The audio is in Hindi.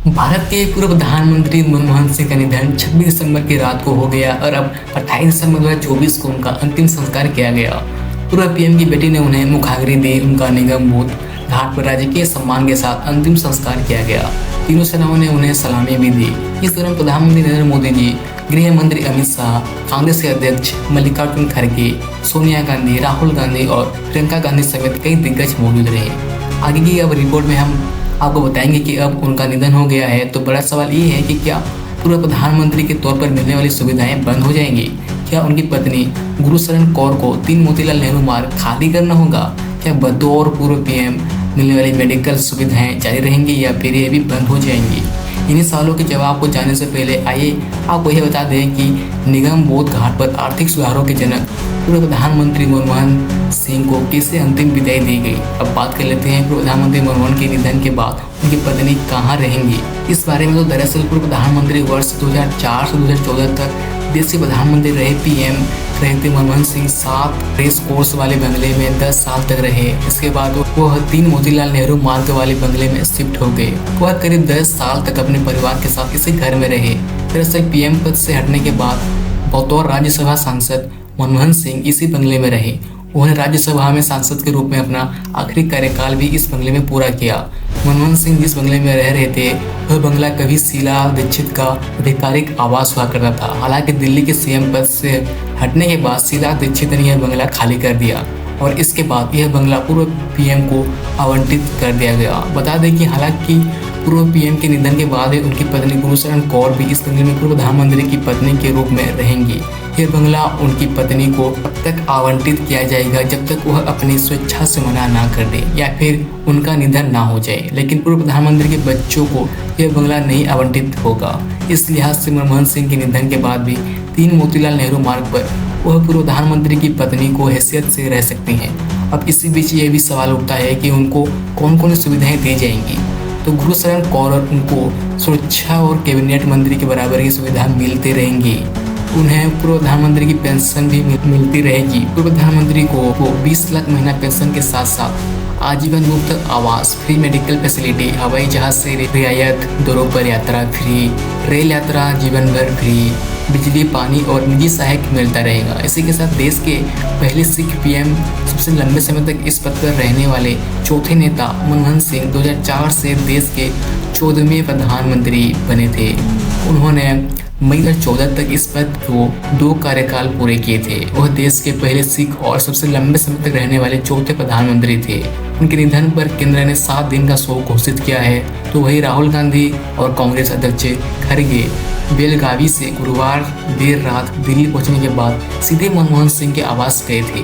भारत के पूर्व प्रधानमंत्री मनमोहन सिंह का निधन 26 दिसंबर की रात को हो गया और अब 28 दिसंबर 2024 को उनका अंतिम संस्कार किया गया। पूर्व पीएम की बेटी ने उन्हें मुखाग्नि दी। उनका निगम बोध घाट पर राजकीय सम्मान के साथ अंतिम संस्कार किया गया। तीनों सेनाओं ने उन्हें सलामी भी दी। इस दौरान प्रधानमंत्री नरेंद्र मोदी जी, गृह मंत्री अमित शाह, कांग्रेस के अध्यक्ष मल्लिकार्जुन खड़गे, सोनिया गांधी, राहुल गांधी और प्रियंका गांधी समेत कई दिग्गज मौजूद रहे। आगे की अब रिपोर्ट में हम आपको बताएंगे कि अब उनका निधन हो गया है तो बड़ा सवाल ये है कि क्या पूर्व प्रधानमंत्री के तौर पर मिलने वाली सुविधाएं बंद हो जाएंगी? क्या उनकी पत्नी गुरशरण कौर को 3 मोतीलाल नेहरू मार्ग खाली करना होगा? क्या बतौर पूर्व पीएम मिलने वाली मेडिकल सुविधाएं जारी रहेंगी या फिर ये भी बंद हो जाएंगी? इन्हीं सवालों के जवाब को जानने से पहले आइए आपको यह बता दें कि निगम बोध घाट पर आर्थिक सुधारों के जनक पूर्व प्रधानमंत्री मनमोहन सिंह को कैसे अंतिम विदाई दी गई। अब बात कर लेते हैं पूर्व प्रधानमंत्री मनमोहन के निधन के बाद उनकी पत्नी कहाँ रहेंगी। इस बारे में तो दरअसल पूर्व प्रधानमंत्री वर्ष 2004 से 2014 तक देश के प्रधानमंत्री रहे पीएम थे मनमोहन सिंह 7 रेस कोर्स वाले बंगले में 10 साल तक रहे। इसके बाद वह 3 मोतीलाल नेहरू मार्ग वाले बंगले में शिफ्ट हो गए। वह करीब 10 साल तक अपने परिवार के साथ इसी घर में रहे। दरअसल पीएम पद से हटने के बाद बतौर राज्यसभा सांसद मनमोहन सिंह इसी बंगले में रहे। उन्होंने राज्यसभा में सांसद के रूप में अपना आखिरी कार्यकाल भी इस बंगले में पूरा किया। मनमोहन सिंह जिस बंगले में रह रहे थे वह बंगला कभी शीला दीक्षित का आधिकारिक आवास हुआ करता था। हालांकि दिल्ली के सीएम पद से हटने के बाद शीला दीक्षित ने यह बंगला खाली कर दिया और इसके बाद यह बंगला पूर्व पीएम को आवंटित कर दिया गया। बता दें कि हालांकि पूर्व पीएम के निधन के बाद उनकी पत्नी गुरशरण कौर भी इस बंगले में पूर्व प्रधानमंत्री की पत्नी के रूप में रहेंगी। यह बंगला उनकी पत्नी को तब तक आवंटित किया जाएगा जब तक वह अपनी स्वेच्छा से मना ना कर दे या फिर उनका निधन ना हो जाए। लेकिन पूर्व प्रधानमंत्री के बच्चों को यह बंगला नहीं आवंटित होगा। इस लिहाज से मनमोहन सिंह के निधन के बाद भी 3 मोतीलाल नेहरू मार्ग पर वह पूर्व प्रधानमंत्री की पत्नी को हैसियत से रह सकती हैं। अब इसी बीच यह भी सवाल उठता है कि उनको कौन कौन सुविधाएं दी जाएंगी। तो गुरशरण कौर उनको सुरक्षा और कैबिनेट मंत्री के बराबर की सुविधा मिलती रहेंगी। उन्हें पूर्व प्रधानमंत्री की पेंशन भी मिलती रहेगी। पूर्व प्रधानमंत्री को 20 लाख महीना पेंशन के साथ साथ आजीवन मुफ्त आवास, फ्री मेडिकल फैसिलिटी, हवाई जहाज से रियायत दरों पर यात्रा फ्री, रेल यात्रा जीवन भर फ्री, बिजली, पानी और निजी सहायक मिलता रहेगा। इसी के साथ देश के पहले सिख पीएम, सबसे लंबे समय तक इस पद पर रहने वाले चौथे नेता मनमोहन सिंह 2004 से देश के 14वें प्रधानमंत्री बने थे। उन्होंने मई 2014 तक इस पद को 2 कार्यकाल पूरे किए थे। वह देश के पहले सिख और सबसे लंबे समय तक रहने वाले चौथे प्रधानमंत्री थे। उनके निधन पर केंद्र ने 7 दिन का शोक घोषित किया है। तो वही राहुल गांधी और कांग्रेस अध्यक्ष खड़गे बेलगावी से गुरुवार देर रात दिल्ली पहुंचने के बाद सीधे मनमोहन सिंह के आवास गए थे।